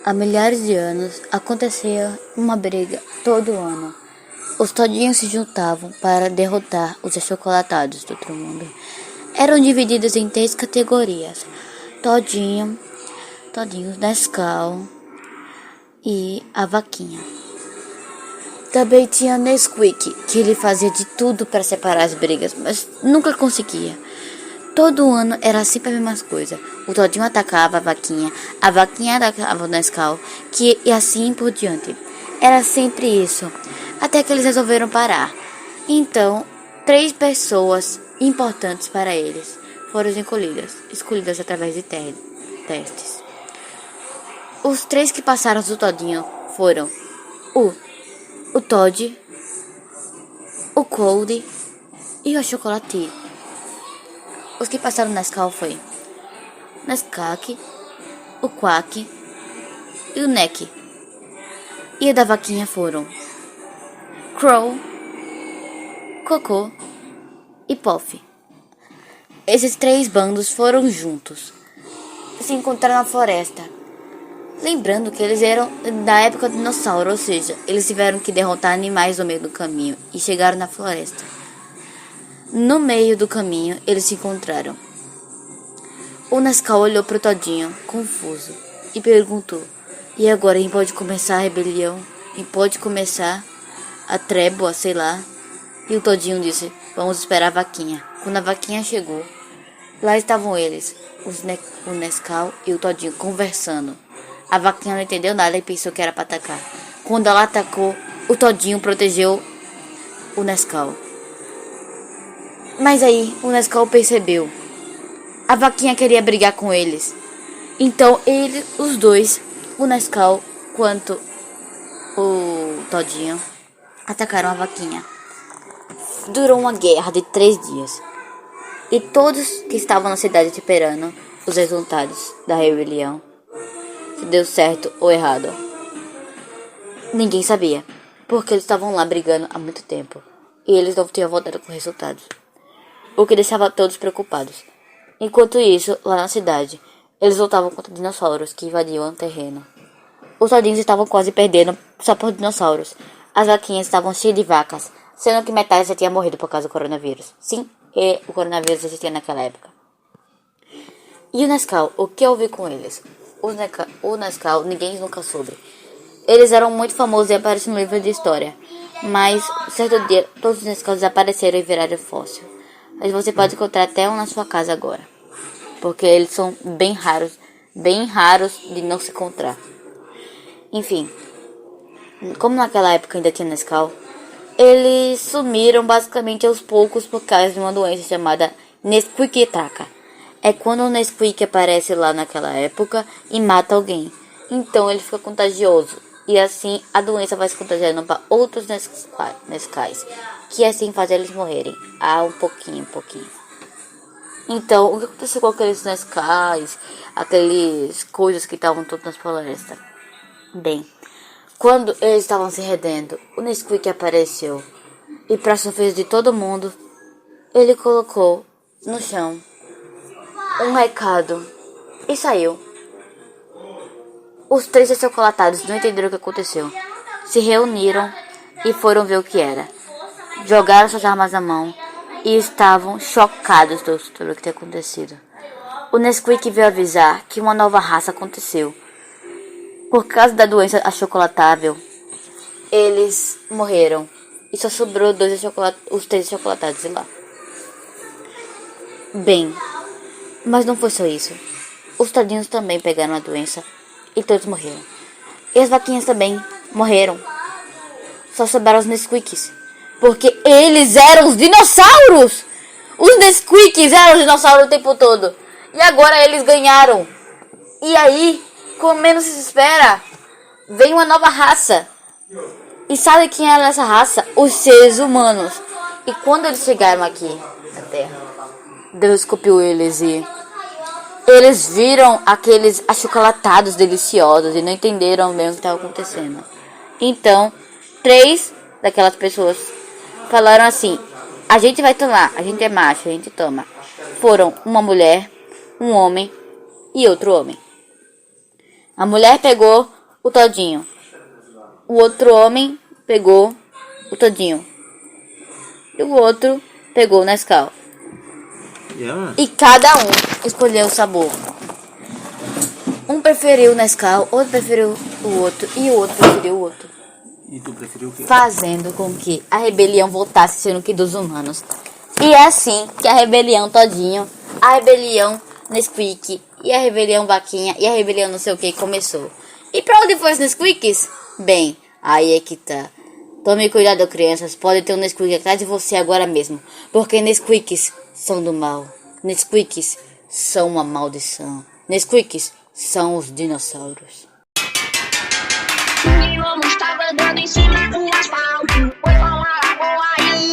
Há milhares de anos acontecia uma briga todo ano. Os todinhos se juntavam para derrotar os achocolatados do outro mundo. Eram divididos em 3 categorias: todinhos Nescau e a vaquinha. Também tinha Nesquik, que ele fazia de tudo para separar as brigas, mas nunca conseguia. Todo ano era sempre a mesma coisa. O todinho atacava a vaquinha atacava o Nescau, e assim por diante. Era sempre isso, até que eles resolveram parar. Então, 3 pessoas importantes para eles foram escolhidas através de testes. Os 3 que passaram do todinho foram o Todd, o Cold e o Chocolate. Os que passaram na Nescau foi Nescaq, o Quack e o Neck. E o da vaquinha foram Crow, Cocô e Puff. Esses 3 bandos foram juntos, se encontraram na floresta. Lembrando que eles eram da época do dinossauro, ou seja, eles tiveram que derrotar animais no meio do caminho e chegaram na floresta. No meio do caminho, eles se encontraram. O Nescau olhou para o todinho, confuso, e perguntou: "E agora a gente pode começar a rebelião? A gente pode começar a trégua, sei lá?" E o todinho disse: "Vamos esperar a vaquinha." Quando a vaquinha chegou, lá estavam eles, o Nescau e o todinho, conversando. A vaquinha não entendeu nada e pensou que era para atacar. Quando ela atacou, o todinho protegeu o Nescau. Mas aí o Nescau percebeu. A vaquinha queria brigar com eles. Então os dois, o Nescau quanto o todinho, atacaram a vaquinha. Durou uma guerra de 3 dias. E todos que estavam na cidade esperando os resultados da rebelião, se deu certo ou errado, ninguém sabia, porque eles estavam lá brigando há muito tempo e eles não tinham voltado com resultados, o que deixava todos preocupados. Enquanto isso, lá na cidade, eles lutavam contra dinossauros que invadiam o terreno. Os todinhos estavam quase perdendo só por dinossauros. As vaquinhas estavam cheias de vacas, sendo que metade já tinha morrido por causa do coronavírus. Sim, e o coronavírus existia naquela época. E o Nescau, o que houve com eles? O Nescau, ninguém nunca soube. Eles eram muito famosos e apareceram no livro de história. Mas, certo dia, todos os Nescau desapareceram e viraram fóssil. Mas você pode encontrar até um na sua casa agora, porque eles são bem raros de não se encontrar. Enfim, como naquela época ainda tinha Nescau, eles sumiram basicamente aos poucos por causa de uma doença chamada Nesquik Taka. É quando o Nesquik aparece lá naquela época e mata alguém. Então ele fica contagioso. E assim a doença vai se contagiando para outros Nescais, que assim faz eles morrerem. Um pouquinho. Então, o que aconteceu com aqueles Nescais, aqueles coisas que estavam todas nas florestas? Bem, quando eles estavam se rendendo, o Nesquik apareceu. E para surpresa de todo mundo, ele colocou no chão um recado e saiu. Os 3 achocolatados não entenderam o que aconteceu. Se reuniram e foram ver o que era. Jogaram suas armas na mão e estavam chocados do que tinha acontecido. O Nesquik veio avisar que uma nova raça aconteceu. Por causa da doença achocolatável, eles morreram. E só sobrou os 3 achocolatados de lá. Bem, mas não foi só isso. Os tadinhos também pegaram a doença e todos morreram. E as vaquinhas também morreram. Só sobraram os Nesquiks, porque eles eram os dinossauros. Os Nesquiks eram os dinossauros o tempo todo. E agora eles ganharam. E aí, como menos se espera, vem uma nova raça. E sabe quem era essa raça? Os seres humanos. E quando eles chegaram aqui na Terra, Deus esculpiu eles e eles viram aqueles achocolatados deliciosos e não entenderam bem o que estava acontecendo. Então, 3 daquelas pessoas falaram assim: a gente vai tomar, a gente é macho, a gente toma. Foram uma mulher, um homem e outro homem. A mulher pegou o todinho. O outro homem pegou o todinho. E o outro pegou o Nescau. E cada um escolheu o sabor. Um preferiu o Nescau, outro preferiu o outro e o outro preferiu o outro. E tu preferiu o quê? Fazendo com que a rebelião voltasse sendo que dos humanos. E é assim que a rebelião todinho, a rebelião Nesquik, e a rebelião vaquinha, e a rebelião não sei o que começou. E pra onde foi os Nesquiks? Bem, aí é que tá. Tome cuidado, crianças, pode ter um Nesquik atrás de você agora mesmo. Porque Nesquiks são do mal. Nesquiks são uma maldição. Nesquiks são os dinossauros.